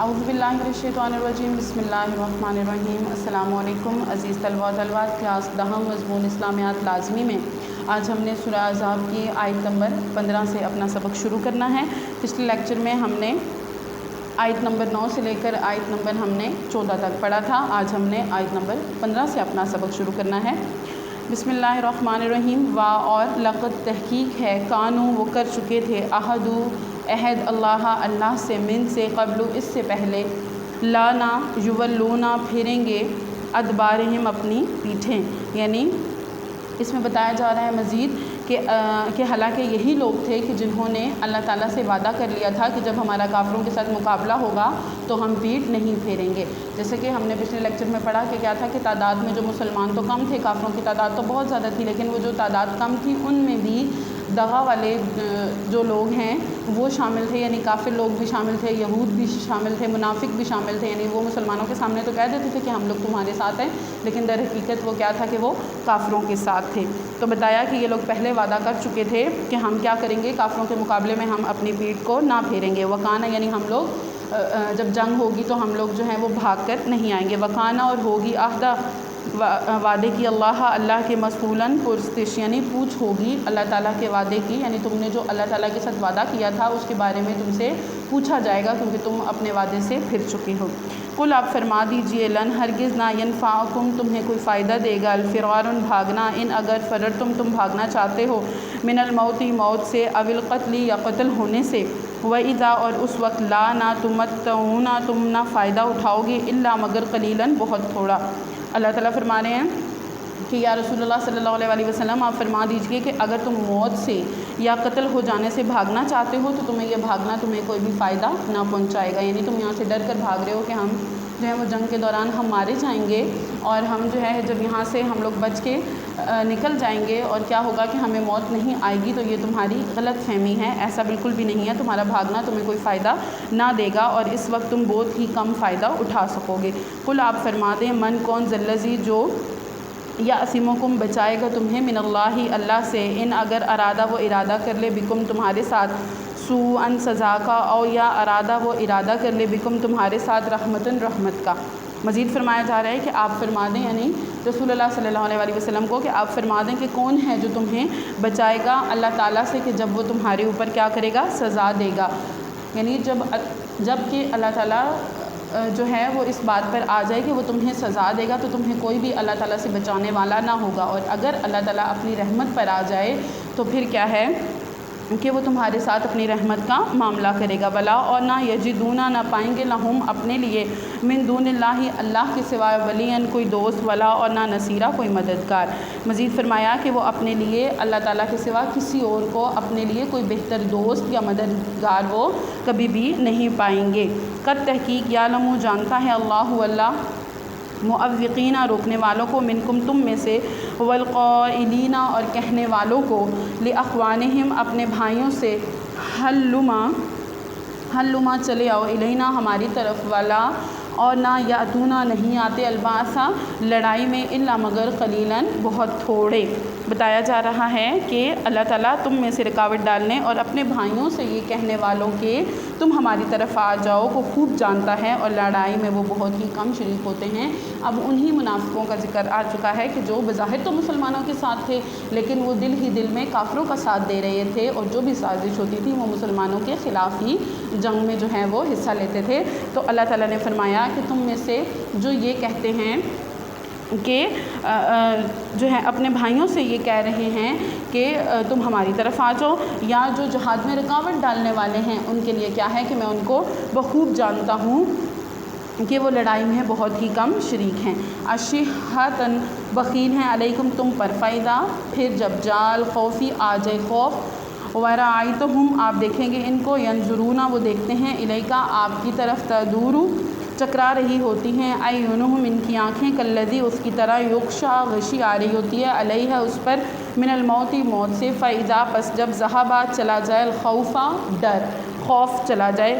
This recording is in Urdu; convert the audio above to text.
اعوذ باللہ من الشیطان الرجیم بسم اللہ الرحمن الرحیم۔ السلام علیکم عزیز طلباء و طالبات، کلاس 10 مضمون اسلامیات لازمی میں آج ہم نے سورہ احزاب کی آیت نمبر 15 سے اپنا سبق شروع کرنا ہے۔ پچھلے لیکچر میں ہم نے آیت نمبر 9 سے لے کر آیت نمبر ہم نے 14 تک پڑھا تھا۔ آج ہم نے آیت نمبر 15 سے اپنا سبق شروع کرنا ہے۔ بسم اللہ الرحمن الرحیم۔ وا اور لقد تحقیق ہے، کانو وہ کر چکے تھے، عہد اللہ سے، من سے، قبل اس سے پہلے، لانا یولونا پھیریں گے، ادبارہم اپنی پیٹھیں، یعنی اس میں بتایا جا رہا ہے مزید کہ حالانکہ یہی لوگ تھے کہ جنہوں نے اللہ تعالیٰ سے وعدہ کر لیا تھا کہ جب ہمارا کافروں کے ساتھ مقابلہ ہوگا تو ہم پیٹھ نہیں پھیریں گے۔ جیسے کہ ہم نے پچھلے لیکچر میں پڑھا کہ کیا تھا کہ تعداد میں جو مسلمان تو کم تھے، کافروں کی تعداد تو بہت زیادہ تھی، لیکن وہ جو تعداد کم تھی ان میں بھی دغا والے جو لوگ ہیں وہ شامل تھے، یعنی کافر لوگ بھی شامل تھے، یہود بھی شامل تھے، منافق بھی شامل تھے، یعنی وہ مسلمانوں کے سامنے تو کہہ دیتے تھے کہ ہم لوگ تمہارے ساتھ ہیں، لیکن در حقیقت وہ کیا تھا کہ وہ کافروں کے ساتھ تھے۔ تو بتایا کہ یہ لوگ پہلے وعدہ کر چکے تھے کہ ہم کیا کریں گے، کافروں کے مقابلے میں ہم اپنی پیٹھ کو نہ پھیریں گے۔ وکانا یعنی ہم لوگ جب جنگ ہوگی تو ہم لوگ جو ہیں وہ بھاگ کر نہیں آئیں گے۔ وکانا اور ہوگی عہدہ وعدے کی اللہ کے مسئولاً پرستش، یعنی پوچھ ہوگی اللہ تعالیٰ کے وعدے کی، یعنی تم نے جو اللہ تعالیٰ کے ساتھ وعدہ کیا تھا اس کے بارے میں تم سے پوچھا جائے گا کیونکہ تم اپنے وعدے سے پھر چکے ہو۔ قل آپ فرما دیجئے، لن ہرگز نہ، ینفعکم تمہیں کوئی فائدہ دے گا، الفرار بھاگنا، ان اگر فررتم تم بھاگنا چاہتے ہو، من الموت موت سے، او القتل یا قتل ہونے سے، وَإِذَا اور اس وقت، لا نہ تمتعون تم نہ فائدہ اٹھاؤ گے، الا مگر قلیلاً بہت تھوڑا۔ اللہ تعالیٰ فرما رہے ہیں کہ یا رسول اللہ صلی اللہ علیہ وسلم آپ فرما دیجئے کہ اگر تم موت سے یا قتل ہو جانے سے بھاگنا چاہتے ہو تو تمہیں یہ بھاگنا تمہیں کوئی بھی فائدہ نہ پہنچائے گا، یعنی تم یہاں سے ڈر کر بھاگ رہے ہو کہ ہم جو ہے وہ جنگ کے دوران ہم مارے جائیں گے اور ہم جو ہے جب یہاں سے ہم لوگ بچ کے نکل جائیں گے اور کیا ہوگا کہ ہمیں موت نہیں آئے گی، تو یہ تمہاری غلط فہمی ہے، ایسا بالکل بھی نہیں ہے، تمہارا بھاگنا تمہیں کوئی فائدہ نہ دے گا اور اس وقت تم بہت ہی کم فائدہ اٹھا سکو گے۔ قل آپ فرما دیں، من کون، ذلذی جو، یا اسمکم بچائے گا تمہیں، من اللہ سے، ان اگر ارادہ وہ ارادہ کر لے، بکم تمہارے ساتھ، سوءً سزا کا، او یا ارادہ وہ ارادہ کر لے، بکم تمہارے ساتھ، رحمتاً رحمت کا۔ مزید فرمایا جا رہا ہے کہ آپ فرما دیں، یعنی رسول اللہ صلی اللہ علیہ وسلم کو، کہ آپ فرما دیں کہ کون ہے جو تمہیں بچائے گا اللہ تعالیٰ سے کہ جب وہ تمہارے اوپر کیا کرے گا، سزا دے گا، یعنی جب کہ اللہ تعالیٰ جو ہے وہ اس بات پر آ جائے کہ وہ تمہیں سزا دے گا تو تمہیں کوئی بھی اللہ تعالیٰ سے بچانے والا نہ ہوگا، اور اگر اللہ تعالیٰ اپنی رحمت پر آ جائے تو پھر کیا ہے کہ وہ تمہارے ساتھ اپنی رحمت کا معاملہ کرے گا۔ ولا اور نہ، یجدونا نہ پائیں گے، لہم اپنے لیے، من دون اللہ کے سوائے، ولیًا کوئی دوست، ولا اور نہ نصیرہ کوئی مددگار۔ مزید فرمایا کہ وہ اپنے لیے اللہ تعالیٰ کے سوا کسی اور کو اپنے لیے کوئی بہتر دوست یا مددگار وہ کبھی بھی نہیں پائیں گے۔ قد تحقیق، یعلم جانتا ہے، اللہ معوقینہ روکنے والوں کو، منکم تم میں سے، والقائلین اور کہنے والوں کو، لاخوانہم اپنے بھائیوں سے، ہلما چلے آؤ، الینا ہماری طرف، ولا اور نہ، یاتونا نہیں آتے، الباسا لڑائی میں، الا مگر قلیلاً بہت تھوڑے۔ بتایا جا رہا ہے کہ اللہ تعالیٰ تم میں سے رکاوٹ ڈالنے اور اپنے بھائیوں سے یہ کہنے والوں کے تم ہماری طرف آ جاؤ کو خوب جانتا ہے، اور لڑائی میں وہ بہت ہی کم شریک ہوتے ہیں۔ اب انہی منافقوں کا ذکر آ چکا ہے کہ جو بظاہر تو مسلمانوں کے ساتھ تھے لیکن وہ دل ہی دل میں کافروں کا ساتھ دے رہے تھے، اور جو بھی سازش ہوتی تھی وہ مسلمانوں کے خلاف ہی جنگ میں جو ہے وہ حصہ لیتے تھے۔ تو اللہ تعالیٰ نے فرمایا کہ تم میں سے جو یہ کہتے ہیں کہ جو ہے اپنے بھائیوں سے یہ کہہ رہے ہیں کہ تم ہماری طرف آ جاؤ، یا جو جہاد میں رکاوٹ ڈالنے والے ہیں ان کے لیے کیا ہے کہ میں ان کو بخوب جانتا ہوں کہ وہ لڑائی میں بہت ہی کم شریک ہیں۔ اشحۃً بخیل ہیں، علیکم تم پر، فائدہ پھر جب جال خوفی آ جائے خوف، ورأیتہم آپ دیکھیں گے ان کو، ینظرون وہ دیکھتے ہیں، الیکا آپ کی طرف، تدور چکرا رہی ہوتی ہیں، اعینہم ان کی آنکھیں، کالذی اس کی طرح، یغشی غشی آ رہی ہوتی ہے، علیہ اس پر، من الموت موت سے، فاذا پس جب ذہب چلا جائے، الخوف ڈر، خوف چلا جائے،